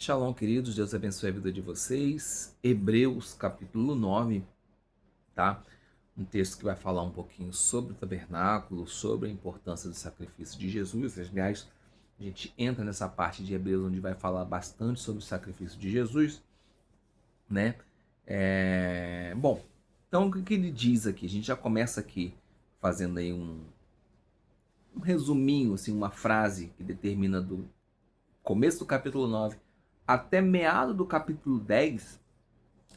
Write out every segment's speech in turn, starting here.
Shalom, queridos, Deus abençoe a vida de vocês. Hebreus, capítulo 9, tá? Um texto que vai falar um pouquinho sobre o tabernáculo, sobre a importância do sacrifício de Jesus. Aliás, a gente entra nessa parte de Hebreus onde vai falar bastante sobre o sacrifício de Jesus, né? Bom, então o que ele diz aqui? A gente já começa aqui fazendo aí um resuminho, assim, uma frase que determina do começo do capítulo 9 até meado do capítulo 10,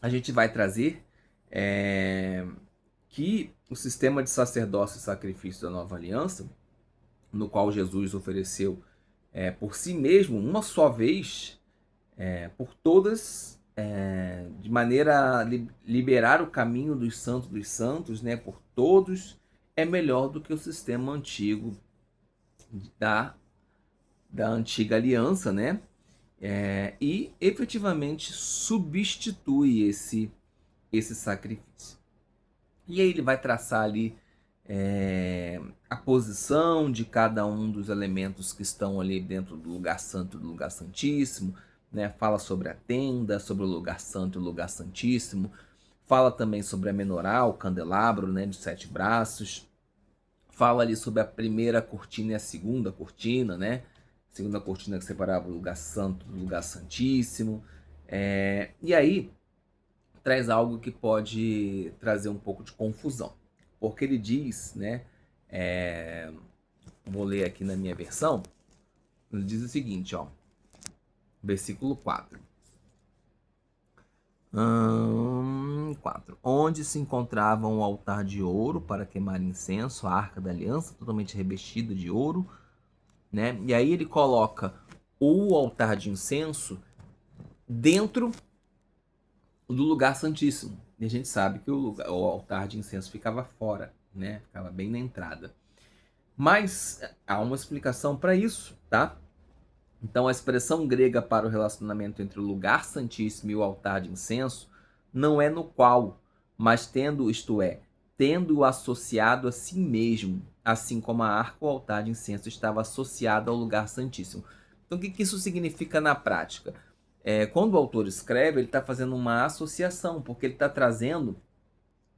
a gente vai trazer que o sistema de sacerdócio e sacrifício da nova aliança, no qual Jesus ofereceu por si mesmo, uma só vez, por todas, de maneira a liberar o caminho dos santos, né, por todos, é melhor do que o sistema antigo da, da antiga aliança, né? E efetivamente substitui esse sacrifício. E aí ele vai traçar ali a posição de cada um dos elementos que estão ali dentro do lugar santo e do lugar santíssimo, né? Fala sobre a tenda, sobre o lugar santo e o lugar santíssimo, fala também sobre a menorá, o candelabro, né, de 7 braços, fala ali sobre a primeira cortina e a segunda cortina, né? Segunda cortina que separava o lugar santo do lugar santíssimo. E aí traz algo que pode trazer um pouco de confusão. Porque ele diz, né? Vou ler aqui na minha versão. Ele diz o seguinte, ó. Versículo 4. 4. Onde se encontrava um altar de ouro para queimar incenso, a arca da aliança, totalmente revestida de ouro, né? E aí ele coloca o altar de incenso dentro do lugar santíssimo. E a gente sabe que o altar de incenso ficava fora, né? Ficava bem na entrada. Mas há uma explicação para isso, tá? Então a expressão grega para o relacionamento entre o lugar santíssimo e o altar de incenso não é no qual, mas tendo, isto é, tendo-o associado a si mesmo, assim como a arca ou altar de incenso estava associado ao lugar santíssimo. Então o que isso significa na prática? Quando o autor escreve, ele está fazendo uma associação, porque ele está trazendo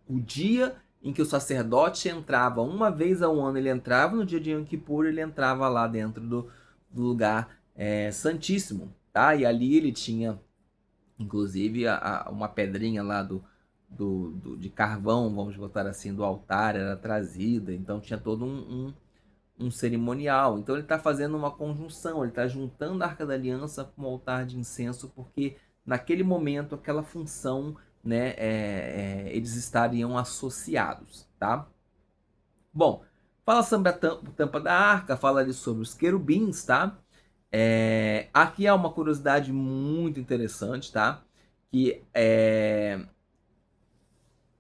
o dia em que o sacerdote entrava, uma vez ao ano ele entrava, no dia de Yom Kippur ele entrava lá dentro do lugar santíssimo, tá? E ali ele tinha, inclusive, uma pedrinha lá de carvão, vamos botar assim, do altar, era trazida, então tinha todo um cerimonial. Então ele está fazendo uma conjunção, ele está juntando a Arca da Aliança com o altar de incenso, porque naquele momento, aquela função, né, eles estariam associados, tá? Bom, fala sobre a tampa da arca, fala ali sobre os querubins, tá? Aqui há uma curiosidade muito interessante, tá? Que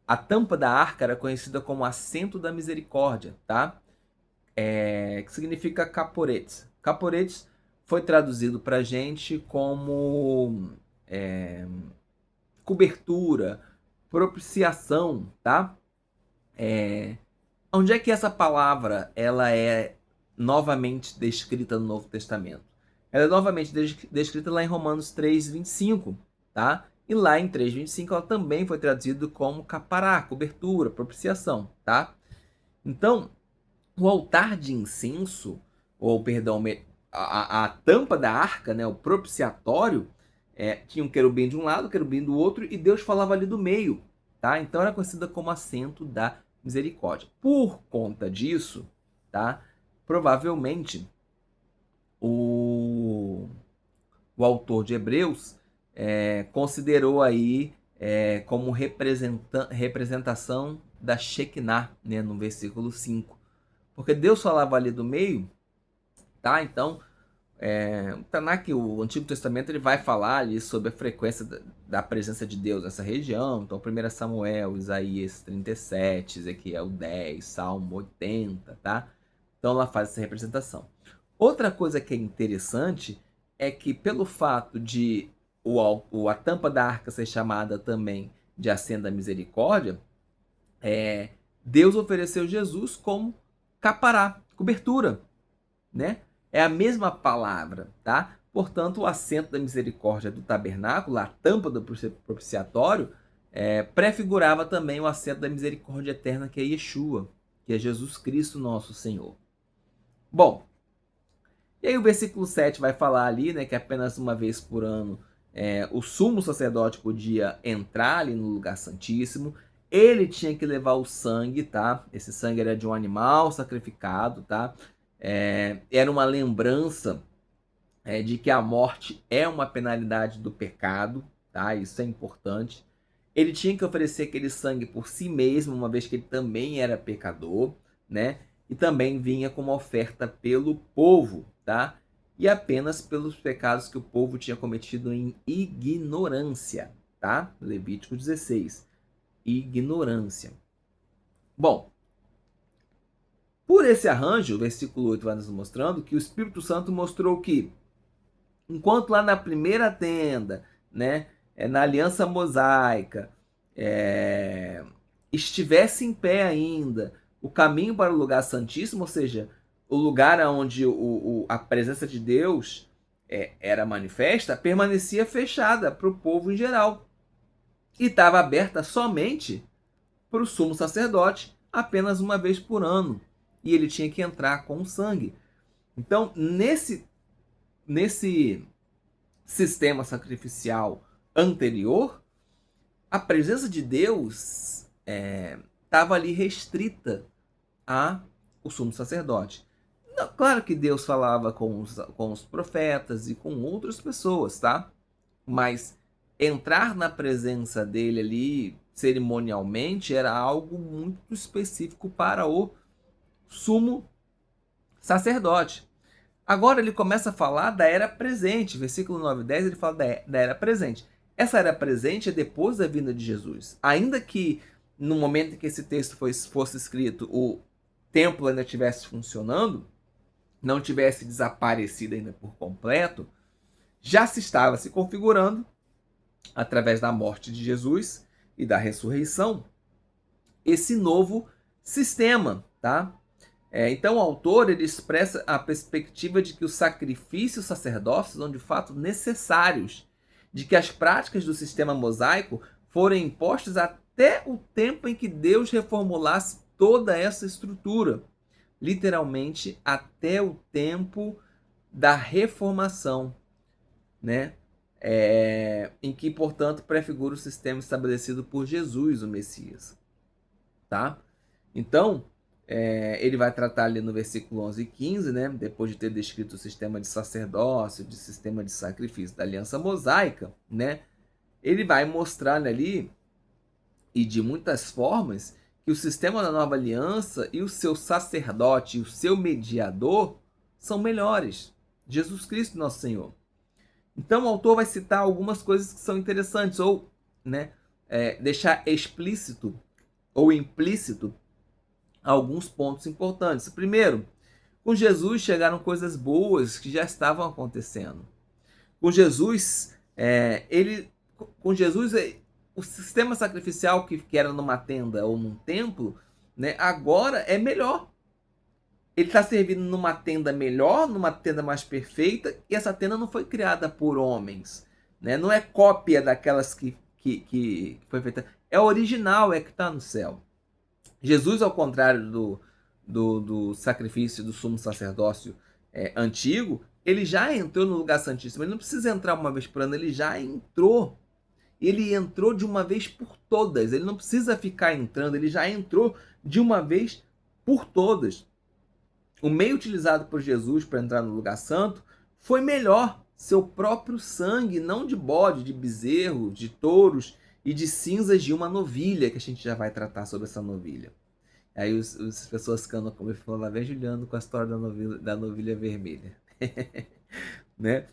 a tampa da arca era conhecida como assento da misericórdia, tá? Que significa caporetes. Caporetes foi traduzido para a gente como cobertura, propiciação, tá? Onde é que essa palavra ela é novamente descrita no Novo Testamento? Ela é novamente descrita lá em Romanos 3:25, tá? E lá em 3:25 ela também foi traduzida como capará, cobertura, propiciação, tá? Então, o altar de incenso, ou perdão, a tampa da arca, né, o propiciatório, tinha um querubim de um lado, um querubim do outro, e Deus falava ali do meio, tá? Então era conhecida como assento da misericórdia. Por conta disso, tá? Provavelmente o, o autor de Hebreus considerou aí como representação da Shekinah, né, no versículo 5. Porque Deus falava ali do meio, tá? Então, o Tanakh, o Antigo Testamento, ele vai falar ali sobre a frequência da presença de Deus nessa região. Então, 1 Samuel, Isaías 37, Ezequiel 10, Salmo 80, tá? Então, ela faz essa representação. Outra coisa que é interessante é que, pelo fato de a tampa da arca ser chamada também de Assento da Misericórdia, Deus ofereceu Jesus como capará, cobertura, né? É a mesma palavra, tá? Portanto, o assento da misericórdia do tabernáculo, a tampa do propiciatório, prefigurava também o assento da misericórdia eterna, que é Yeshua, que é Jesus Cristo nosso Senhor. Bom, e aí o versículo 7 vai falar ali, né, que apenas uma vez por ano o sumo sacerdote podia entrar ali no lugar santíssimo. Ele tinha que levar o sangue, tá? Esse sangue era de um animal sacrificado, tá? Era uma lembrança de que a morte é uma penalidade do pecado, tá? Isso é importante. Ele tinha que oferecer aquele sangue por si mesmo, uma vez que ele também era pecador, né? E também vinha como oferta pelo povo, tá? E apenas pelos pecados que o povo tinha cometido em ignorância, tá? Levítico 16. Ignorância. Bom, por esse arranjo, o versículo 8 vai nos mostrando que o Espírito Santo mostrou que, enquanto lá na primeira tenda, né, na aliança mosaica, estivesse em pé ainda o caminho para o lugar santíssimo, ou seja, o lugar onde a presença de Deus era manifesta, permanecia fechada para o povo em geral. E estava aberta somente para o sumo sacerdote, apenas uma vez por ano. E ele tinha que entrar com sangue. Então, nesse sistema sacrificial anterior, a presença de Deus estava ali restrita ao sumo sacerdote. Não, claro que Deus falava com os profetas e com outras pessoas, tá? Mas entrar na presença dele ali cerimonialmente era algo muito específico para o sumo sacerdote. Agora ele começa a falar da era presente. Versículo 9 e 10 ele fala da era presente. Essa era presente é depois da vinda de Jesus. Ainda que no momento em que esse texto fosse escrito, o templo ainda estivesse funcionando, não tivesse desaparecido ainda por completo, já se estava se configurando, através da morte de Jesus e da ressurreição, esse novo sistema, tá? Então o autor ele expressa a perspectiva de que os sacrifícios sacerdócios são de fato necessários, de que as práticas do sistema mosaico foram impostas até o tempo em que Deus reformulasse toda essa estrutura, literalmente até o tempo da reformação, né? Em que, portanto, prefigura o sistema estabelecido por Jesus, o Messias, tá? Então, ele vai tratar ali no versículo 11 e 15, né? Depois de ter descrito o sistema de sacerdócio, de sistema de sacrifício da aliança mosaica, né? Ele vai mostrar ali, e de muitas formas, que o sistema da nova aliança e o seu sacerdote e o seu mediador são melhores. Jesus Cristo, nosso Senhor. Então o autor vai citar algumas coisas que são interessantes, ou né, deixar explícito ou implícito alguns pontos importantes. Primeiro, com Jesus chegaram coisas boas que já estavam acontecendo. Com Jesus, o sistema sacrificial que era numa tenda ou num templo, né, agora é melhor. Ele está servindo numa tenda melhor, numa tenda mais perfeita, e essa tenda não foi criada por homens, né? Não é cópia daquelas que foi feita. É original, é que está no céu. Jesus, ao contrário do sacrifício do sumo sacerdócio antigo, ele já entrou no lugar santíssimo. Ele não precisa entrar uma vez por ano, ele já entrou. Ele entrou de uma vez por todas. Ele não precisa ficar entrando, ele já entrou de uma vez por todas. O meio utilizado por Jesus para entrar no lugar santo foi melhor, seu próprio sangue, não de bode, de bezerro, de touros e de cinzas de uma novilha, que a gente já vai tratar sobre essa novilha. Aí as pessoas ficam, como ele falou, lá vem Juliano com a história da novilha vermelha. Né?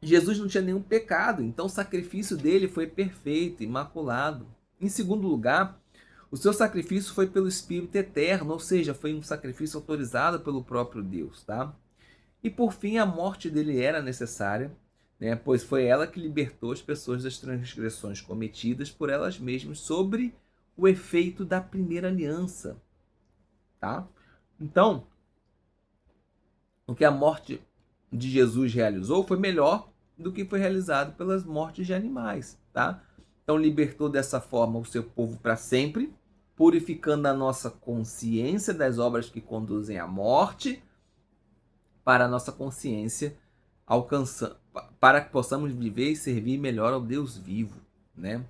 Jesus não tinha nenhum pecado, então o sacrifício dele foi perfeito, imaculado. Em segundo lugar, o seu sacrifício foi pelo Espírito Eterno, ou seja, foi um sacrifício autorizado pelo próprio Deus, tá? E por fim, a morte dele era necessária, né? Pois foi ela que libertou as pessoas das transgressões cometidas por elas mesmas sobre o efeito da primeira aliança, tá? Então, o que a morte, de Jesus realizou foi melhor do que foi realizado pelas mortes de animais, tá? Então libertou dessa forma o seu povo para sempre, purificando a nossa consciência das obras que conduzem à morte, para a nossa consciência alcançar, para que possamos viver e servir melhor ao Deus vivo, né?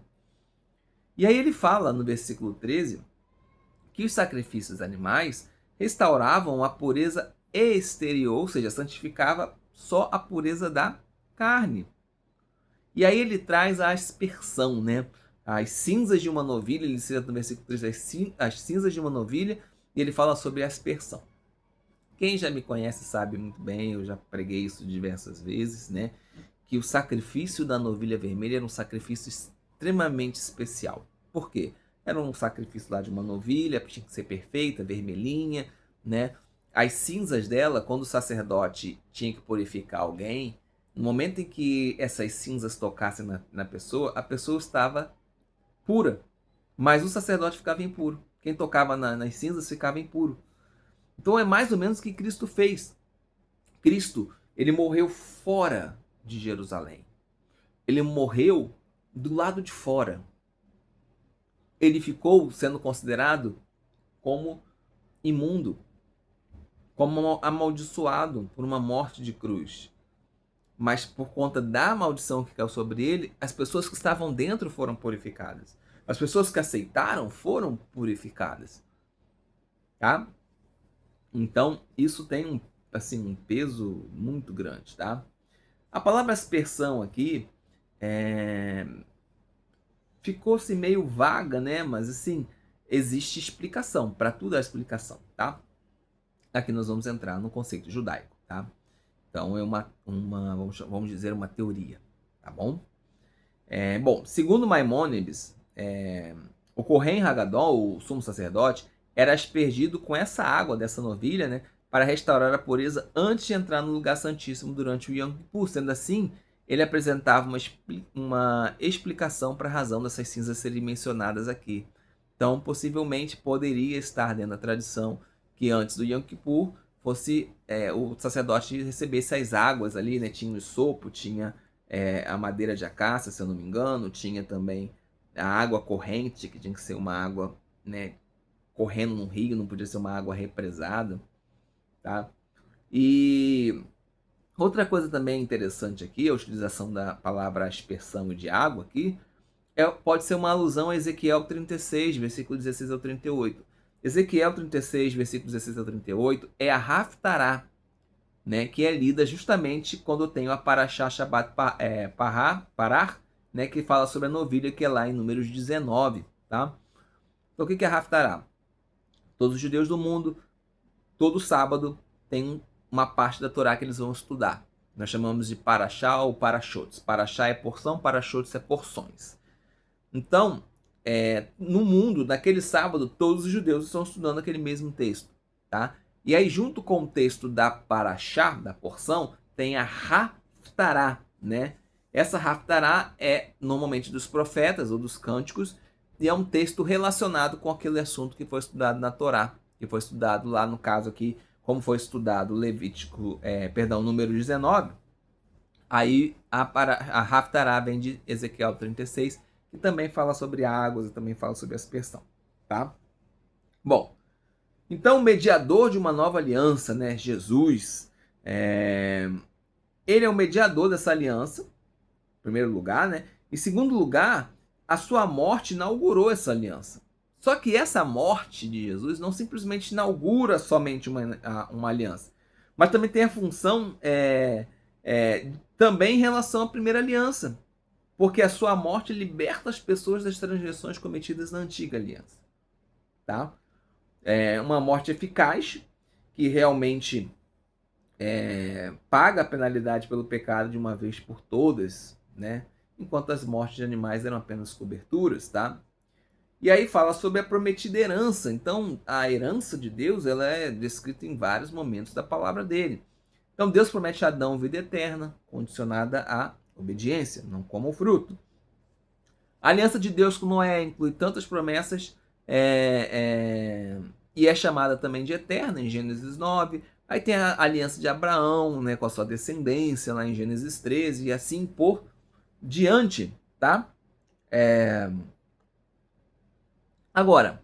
E aí ele fala no versículo 13 que os sacrifícios animais restauravam a pureza exterior, ou seja, santificava só a pureza da carne. E aí ele traz a aspersão, né? As cinzas de uma novilha, ele cita no versículo 3 as cinzas de uma novilha, e ele fala sobre a aspersão. Quem já me conhece sabe muito bem, eu já preguei isso diversas vezes, né? Que o sacrifício da novilha vermelha era um sacrifício extremamente especial. Por quê? Era um sacrifício lá de uma novilha, tinha que ser perfeita, vermelhinha, né? As cinzas dela, quando o sacerdote tinha que purificar alguém, no momento em que essas cinzas tocassem na pessoa, a pessoa estava pura, mas o sacerdote ficava impuro. Quem tocava nas cinzas ficava impuro. Então é mais ou menos o que Cristo fez. Cristo, ele morreu fora de Jerusalém. Ele morreu do lado de fora. Ele ficou sendo considerado como imundo, como amaldiçoado por uma morte de cruz. Mas por conta da maldição que caiu sobre ele, as pessoas que estavam dentro foram purificadas. As pessoas que aceitaram foram purificadas. Tá? Então, isso tem um peso muito grande, tá? A palavra aspersão aqui ficou-se meio vaga, né? Mas assim, existe explicação, para tudo há explicação, tá? Aqui nós vamos entrar no conceito judaico, tá? Então é vamos dizer, uma teoria, tá bom? Bom, segundo Maimônides, o Kohen Hagadol, o sumo sacerdote, era aspergido com essa água dessa novilha, né, para restaurar a pureza antes de entrar no lugar santíssimo durante o Yom Kippur. Sendo assim, ele apresentava uma explicação para a razão dessas cinzas serem mencionadas aqui. Então, possivelmente, poderia estar dentro da tradição que antes do Yom Kippur fosse o sacerdote recebesse as águas ali, né? Tinha o sopo, tinha a madeira de acácia, se eu não me engano, tinha também a água corrente, que tinha que ser uma água, né, correndo no rio, não podia ser uma água represada, tá? E outra coisa também interessante aqui, a utilização da palavra aspersão e de água aqui, pode ser uma alusão a Ezequiel 36, versículo 16 ao 38. Ezequiel 36, versículo 16 ao 38, é a Haftará, né, que é lida justamente quando tem a Parashá Shabbat Parar, né, que fala sobre a novilha, que é lá em Números 19. Tá? Então, o que é a Haftará? Todos os judeus do mundo, todo sábado, tem uma parte da Torá que eles vão estudar. Nós chamamos de Parashá ou Parashot. Parashá é porção, Parashot é porções. Então, no mundo, naquele sábado, todos os judeus estão estudando aquele mesmo texto. Tá? E aí, junto com o texto da Parashá, da porção, tem a Haftará, né? Essa Haftará é normalmente dos profetas ou dos cânticos, e é um texto relacionado com aquele assunto que foi estudado na Torá, que foi estudado lá, no caso aqui, como foi estudado Número 19, aí a Haftará vem de Ezequiel 36, que também fala sobre águas e também fala sobre aspersão, tá? Bom, então o mediador de uma nova aliança, né, Jesus, ele é o mediador dessa aliança, em primeiro lugar, né? Em segundo lugar, a sua morte inaugurou essa aliança. Só que essa morte de Jesus não simplesmente inaugura somente uma aliança, mas também tem a função também em relação à primeira aliança, porque a sua morte liberta as pessoas das transgressões cometidas na antiga aliança. Tá? É uma morte eficaz, que realmente paga a penalidade pelo pecado de uma vez por todas, né? Enquanto as mortes de animais eram apenas coberturas, tá? E aí fala sobre a prometida herança. Então, a herança de Deus, ela é descrita em vários momentos da palavra dele. Então, Deus promete a Adão vida eterna, condicionada à obediência, não como o fruto. A aliança de Deus com Noé inclui tantas promessas e é chamada também de eterna, em Gênesis 9. Aí tem a aliança de Abraão, né, com a sua descendência, lá em Gênesis 13, e assim por diante, tá? Agora,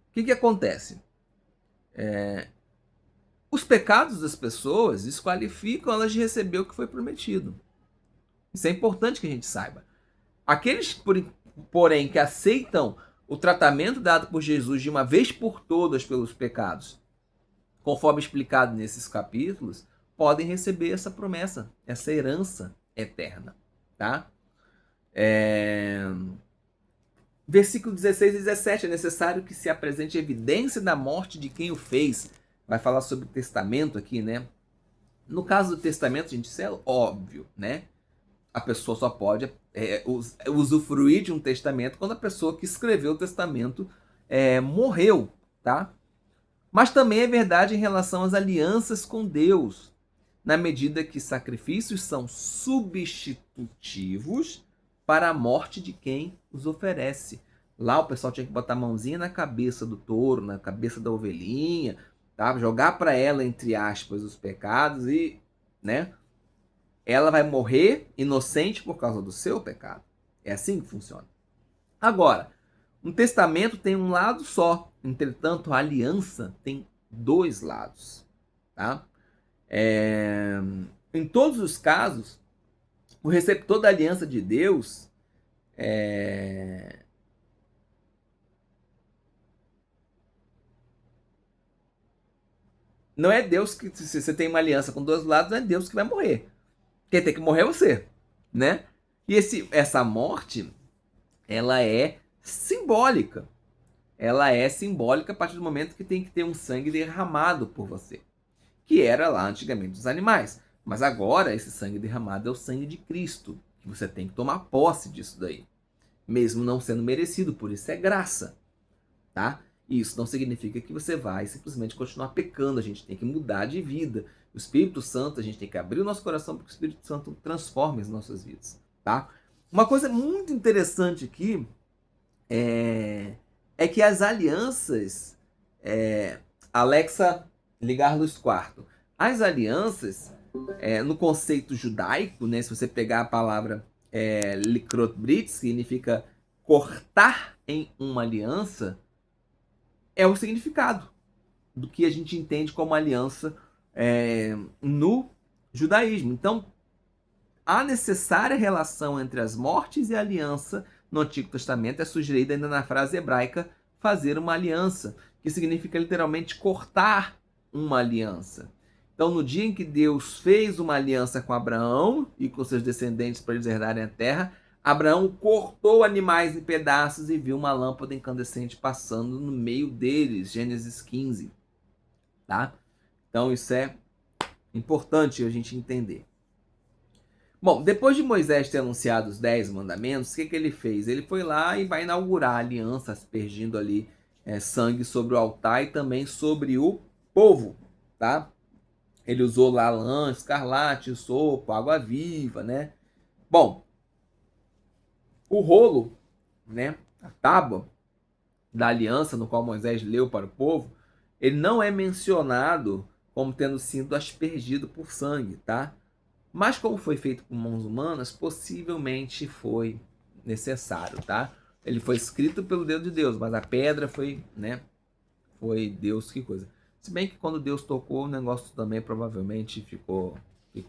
o que acontece? Os pecados das pessoas desqualificam elas de receber o que foi prometido. Isso é importante que a gente saiba. Aqueles, porém, que aceitam o tratamento dado por Jesus de uma vez por todas pelos pecados, conforme explicado nesses capítulos, podem receber essa promessa, essa herança eterna, tá? Versículo 16 e 17, é necessário que se apresente evidência da morte de quem o fez. Vai falar sobre o testamento aqui, né? No caso do testamento, gente, isso é óbvio, né? A pessoa só pode usufruir de um testamento quando a pessoa que escreveu o testamento morreu, tá? Mas também é verdade em relação às alianças com Deus, na medida que sacrifícios são substitutivos para a morte de quem os oferece. Lá o pessoal tinha que botar a mãozinha na cabeça do touro, na cabeça da ovelhinha, tá? Jogar para ela, entre aspas, os pecados e, né? Ela vai morrer inocente por causa do seu pecado. É assim que funciona. Agora, um testamento tem um lado só. Entretanto, a aliança tem dois lados. Tá? Em todos os casos, o receptor da aliança de Deus não é Deus que, se você tem uma aliança com dois lados, não é Deus que vai morrer. Quem tem que morrer é você, né? E essa morte, ela é simbólica. Ela é simbólica a partir do momento que tem que ter um sangue derramado por você, que era lá antigamente dos animais. Mas agora esse sangue derramado é o sangue de Cristo, que você tem que tomar posse disso daí, mesmo não sendo merecido, por isso é graça, tá? E isso não significa que você vai simplesmente continuar pecando, a gente tem que mudar de vida. O Espírito Santo, a gente tem que abrir o nosso coração para que o Espírito Santo transforme as nossas vidas, tá? Uma coisa muito interessante aqui é que as alianças, Alexa, ligar luz quarto. As alianças, no conceito judaico, né, se você pegar a palavra likrot brit, significa cortar em uma aliança, é o significado do que a gente entende como aliança no judaísmo. Então, a necessária relação entre as mortes e a aliança no Antigo Testamento é sugerida ainda na frase hebraica fazer uma aliança, que significa literalmente cortar uma aliança. Então, no dia em que Deus fez uma aliança com Abraão e com seus descendentes para eles herdarem a terra, Abraão cortou animais em pedaços e viu uma lâmpada incandescente passando no meio deles, Gênesis 15. Tá? Então, isso é importante a gente entender. Bom, depois de Moisés ter anunciado os 10 mandamentos, o que ele fez? Ele foi lá e vai inaugurar a aliança, aspergindo ali sangue sobre o altar e também sobre o povo, tá? Ele usou lá lã, escarlate, sopo, água viva, né? Bom, o rolo, né, a tábua da aliança no qual Moisés leu para o povo, ele não é mencionado como tendo sido aspergido por sangue, tá? Mas como foi feito com mãos humanas, possivelmente foi necessário, tá? Ele foi escrito pelo dedo de Deus, mas a pedra foi, né? Foi Deus que coisa. Se bem que quando Deus tocou, o negócio também provavelmente ficou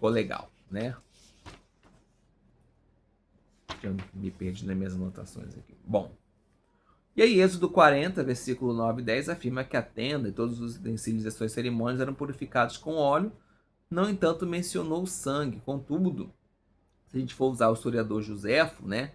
legal, né? Eu me perdi nas minhas anotações aqui. Bom, e aí Êxodo 40, versículo 9 e 10 afirma que a tenda e todos os utensílios das suas cerimônias eram purificados com óleo. No entanto, mencionou o sangue. Contudo, se a gente for usar o historiador Joséfo, né,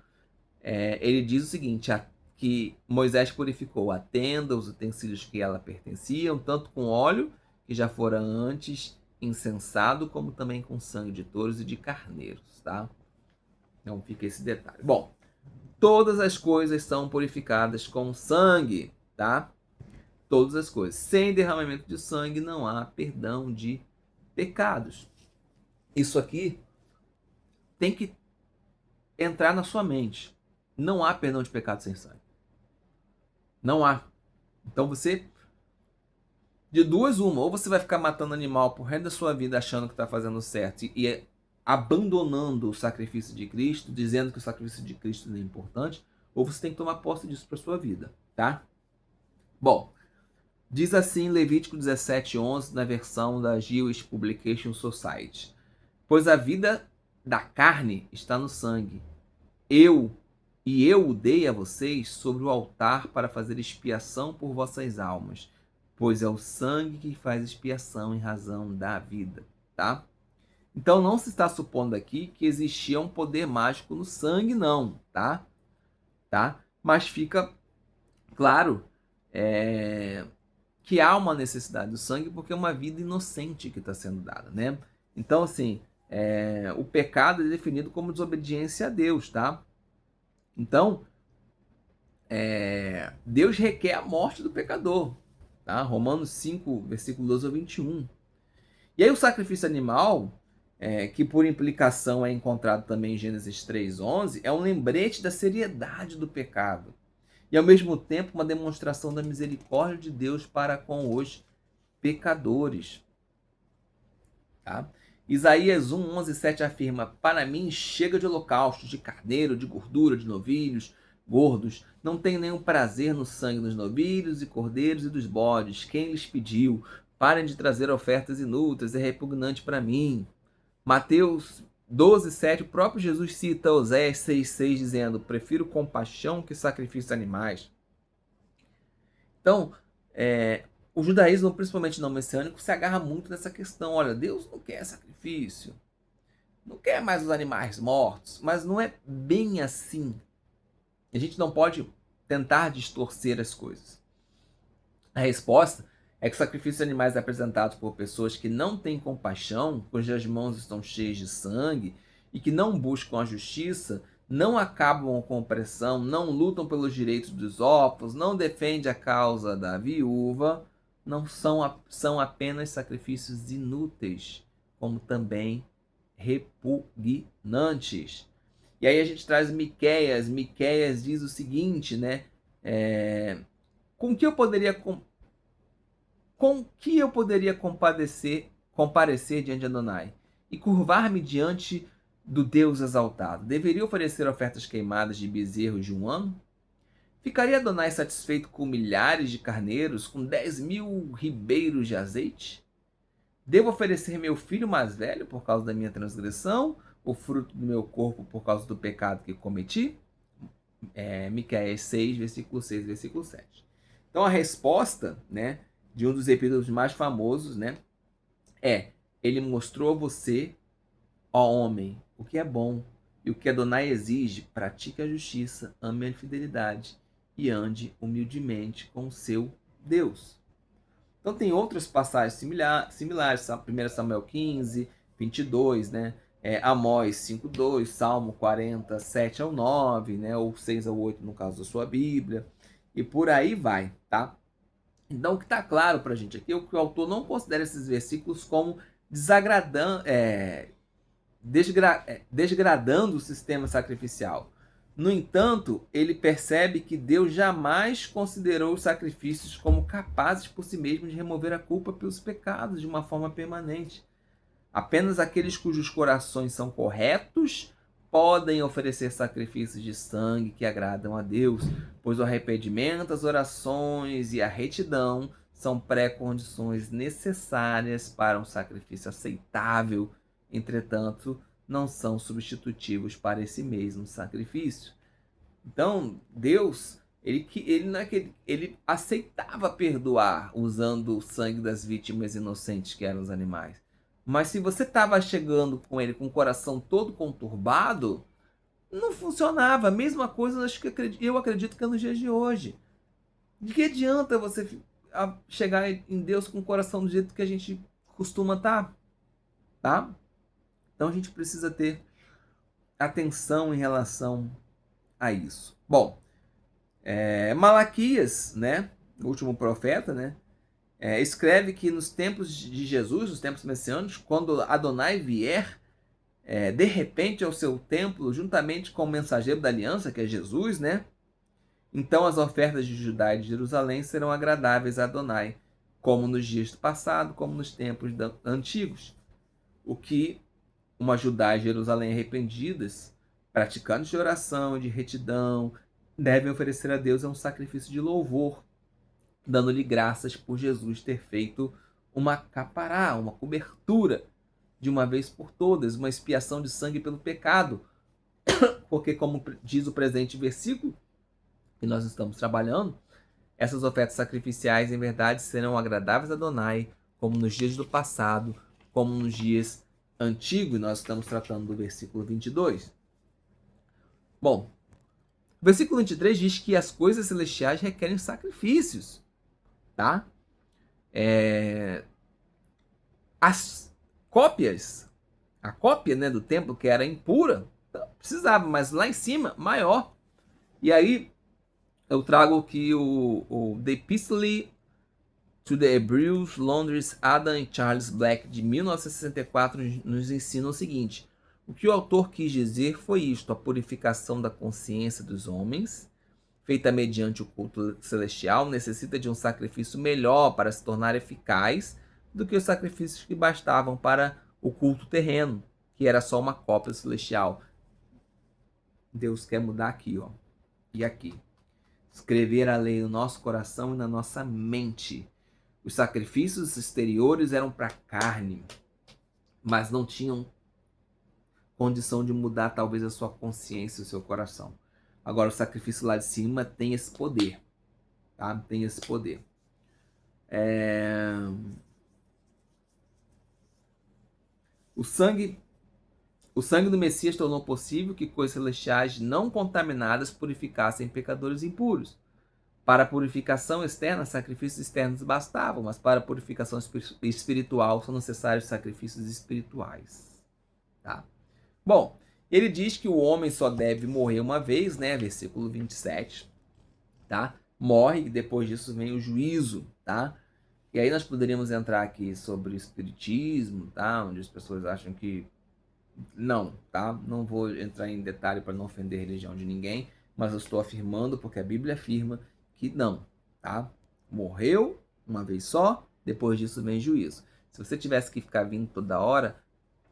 ele diz o seguinte, que Moisés purificou a tenda, os utensílios que ela pertenciam, tanto com óleo, que já fora antes incensado, como também com sangue de touros e de carneiros, tá? Então fica esse detalhe. Bom, todas as coisas são purificadas com sangue, tá? Todas as coisas. Sem derramamento de sangue não há perdão de pecados. Isso aqui tem que entrar na sua mente. Não há perdão de pecado sem sangue. Não há. Então você De duas, uma. Ou você vai ficar matando animal pro resto da sua vida achando que está fazendo certo e abandonando o sacrifício de Cristo, dizendo que o sacrifício de Cristo não é importante, ou você tem que tomar posse disso para sua vida, tá? Bom, diz assim Levítico 17:11 na versão da Jewish Publication Society: pois a vida da carne está no sangue. Eu o dei a vocês sobre o altar para fazer expiação por vossas almas, pois é o sangue que faz expiação em razão da vida, tá? Então não se está supondo aqui que existia um poder mágico no sangue, não, tá? Mas fica claro que há uma necessidade do sangue porque é uma vida inocente que está sendo dada, né? Então, assim, o pecado é definido como desobediência a Deus, tá? Então, Deus requer a morte do pecador, tá? Romanos 5, versículo 12 ao 21. E aí o sacrifício animal, que por implicação é encontrado também em Gênesis 3:11, é um lembrete da seriedade do pecado e ao mesmo tempo uma demonstração da misericórdia de Deus para com os pecadores. Tá? Isaías 1:11-7 afirma: para mim chega de holocaustos, de carneiro, de gordura, de novilhos gordos. Não tenho nenhum prazer no sangue dos novilhos e cordeiros e dos bodes. Quem lhes pediu? Parem de trazer ofertas inúteis, é repugnante para mim. Mateus 12:7, o próprio Jesus cita Oséias 6:6, dizendo: prefiro compaixão que sacrifício de animais. Então, o judaísmo, principalmente não messiânico, se agarra muito nessa questão. Olha, Deus não quer sacrifício, não quer mais os animais mortos, mas não é bem assim. A gente não pode tentar distorcer as coisas. A resposta é que sacrifícios de animais apresentados por pessoas que não têm compaixão, cujas mãos estão cheias de sangue e que não buscam a justiça, não acabam com a opressão, não lutam pelos direitos dos órfãos, não defendem a causa da viúva, não são apenas sacrifícios inúteis, como também repugnantes. E aí a gente traz Miqueias. Miqueias diz o seguinte, né? Com que eu poderia comparecer diante de Adonai e curvar-me diante do Deus exaltado? Deveria oferecer ofertas queimadas de bezerros de um ano? Ficaria Adonai satisfeito com milhares de carneiros, com 10.000 ribeiros de azeite? Devo oferecer meu filho mais velho por causa da minha transgressão, o fruto do meu corpo por causa do pecado que cometi? Miqueias 6, versículo 6, versículo 7. Então a resposta, né, de um dos epítetos mais famosos, né, ele mostrou a você, ó homem, o que é bom e o que Adonai exige: pratique a justiça, ame a fidelidade e ande humildemente com o seu Deus. Então tem outras passagens similares, 1 Samuel 15, 22, né? Amós 5:2, Salmo 40, 7 ao 9, né? Ou 6 ao 8 no caso da sua Bíblia, e por aí vai, tá? Então o que está claro para a gente aqui é que o autor não considera esses versículos como desgradando o sistema sacrificial. No entanto, ele percebe que Deus jamais considerou os sacrifícios como capazes por si mesmos de remover a culpa pelos pecados de uma forma permanente. Apenas aqueles cujos corações são corretos podem oferecer sacrifícios de sangue que agradam a Deus, pois o arrependimento, as orações e a retidão são pré-condições necessárias para um sacrifício aceitável. Entretanto, não são substitutivos para esse mesmo sacrifício. Então, Deus, ele aceitava perdoar usando o sangue das vítimas inocentes que eram os animais. Mas se você estava chegando com ele com o coração todo conturbado, não funcionava. A mesma coisa eu acredito que é nos dias de hoje. De que adianta você chegar em Deus com o coração do jeito que a gente costuma estar? Tá? Então a gente precisa ter atenção em relação a isso. Bom, Malaquias, né, o último profeta, né, escreve que nos tempos de Jesus, nos tempos messiânicos, quando Adonai vier, de repente ao seu templo, juntamente com o mensageiro da aliança, que é Jesus, né, então as ofertas de Judá e de Jerusalém serão agradáveis a Adonai, como nos dias do passado, como nos tempos antigos. O que uma Judá e Jerusalém arrependidas, praticantes de oração e de retidão, devem oferecer a Deus um sacrifício de louvor, dando-lhe graças por Jesus ter feito uma capará, uma cobertura, de uma vez por todas, uma expiação de sangue pelo pecado. Porque, como diz o presente versículo que nós estamos trabalhando, essas ofertas sacrificiais, em verdade, serão agradáveis a Adonai, como nos dias do passado, como nos dias antigos. Nós estamos tratando do versículo 22. Bom, o versículo 23 diz que as coisas celestiais requerem sacrifícios, tá? As cópias, a cópia, né, do templo, que era impura, precisava, mas lá em cima, maior. E aí, eu trago aqui o The Epistle to the Hebrews, Londres, Adam e Charles Black, de 1964, nos ensina o seguinte: o que o autor quis dizer foi isto: a purificação da consciência dos homens, feita mediante o culto celestial, necessita de um sacrifício melhor para se tornar eficaz do que os sacrifícios que bastavam para o culto terreno, que era só uma cópia celestial. Deus quer mudar aqui, ó, e aqui. Escrever a lei no nosso coração e na nossa mente. Os sacrifícios exteriores eram para a carne, mas não tinham condição de mudar talvez a sua consciência, o seu coração. Agora o sacrifício lá de cima tem esse poder, tá? Tem esse poder. O sangue do Messias tornou possível que coisas celestiais não contaminadas purificassem pecadores impuros. Para a purificação externa, sacrifícios externos bastavam, mas para a purificação espiritual são necessários sacrifícios espirituais. Tá? Bom, ele diz que o homem só deve morrer uma vez, né? Versículo 27. Tá? Morre e depois disso vem o juízo. Tá? E aí nós poderíamos entrar aqui sobre o espiritismo, tá? Onde as pessoas acham que não, tá? Não vou entrar em detalhe para não ofender a religião de ninguém, mas eu estou afirmando porque a Bíblia afirma que não, tá? Morreu uma vez só, depois disso vem juízo. Se você tivesse que ficar vindo toda hora,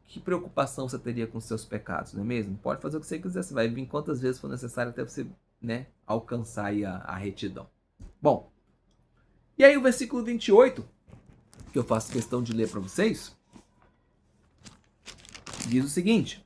que preocupação você teria com seus pecados, não é mesmo? Pode fazer o que você quiser, você vai vir quantas vezes for necessário até você, né, alcançar aí a retidão. Bom, e aí o versículo 28, que eu faço questão de ler para vocês, diz o seguinte: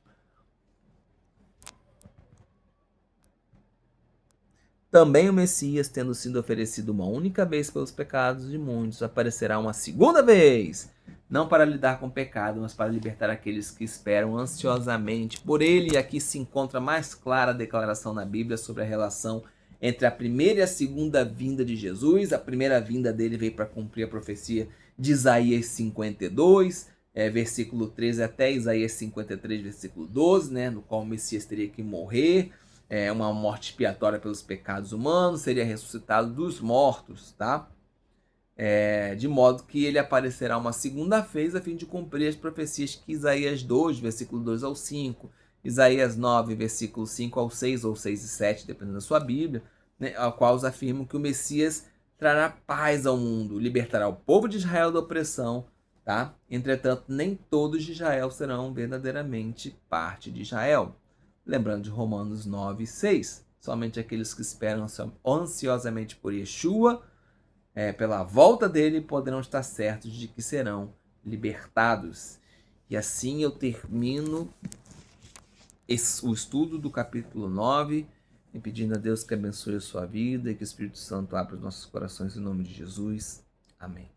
também o Messias, tendo sido oferecido uma única vez pelos pecados de muitos, aparecerá uma segunda vez, não para lidar com o pecado, mas para libertar aqueles que esperam ansiosamente por ele. E aqui se encontra a mais clara declaração na Bíblia sobre a relação entre a primeira e a segunda vinda de Jesus. A primeira vinda dele veio para cumprir a profecia de Isaías 52, versículo 13 até Isaías 53, versículo 12, né, no qual o Messias teria que morrer, uma morte expiatória pelos pecados humanos, seria ressuscitado dos mortos, tá? De modo que ele aparecerá uma segunda vez a fim de cumprir as profecias que Isaías 2, versículo 2 ao 5, Isaías 9, versículo 5 ao 6, ou 6 e 7, dependendo da sua Bíblia, né, ao qual afirmam que o Messias trará paz ao mundo, libertará o povo de Israel da opressão, tá? Entretanto, nem todos de Israel serão verdadeiramente parte de Israel. Lembrando de Romanos 9, 6, somente aqueles que esperam ansiosamente por Yeshua, pela volta dele, poderão estar certos de que serão libertados. E assim eu termino o estudo do capítulo 9, pedindo a Deus que abençoe a sua vida e que o Espírito Santo abra os nossos corações em nome de Jesus. Amém.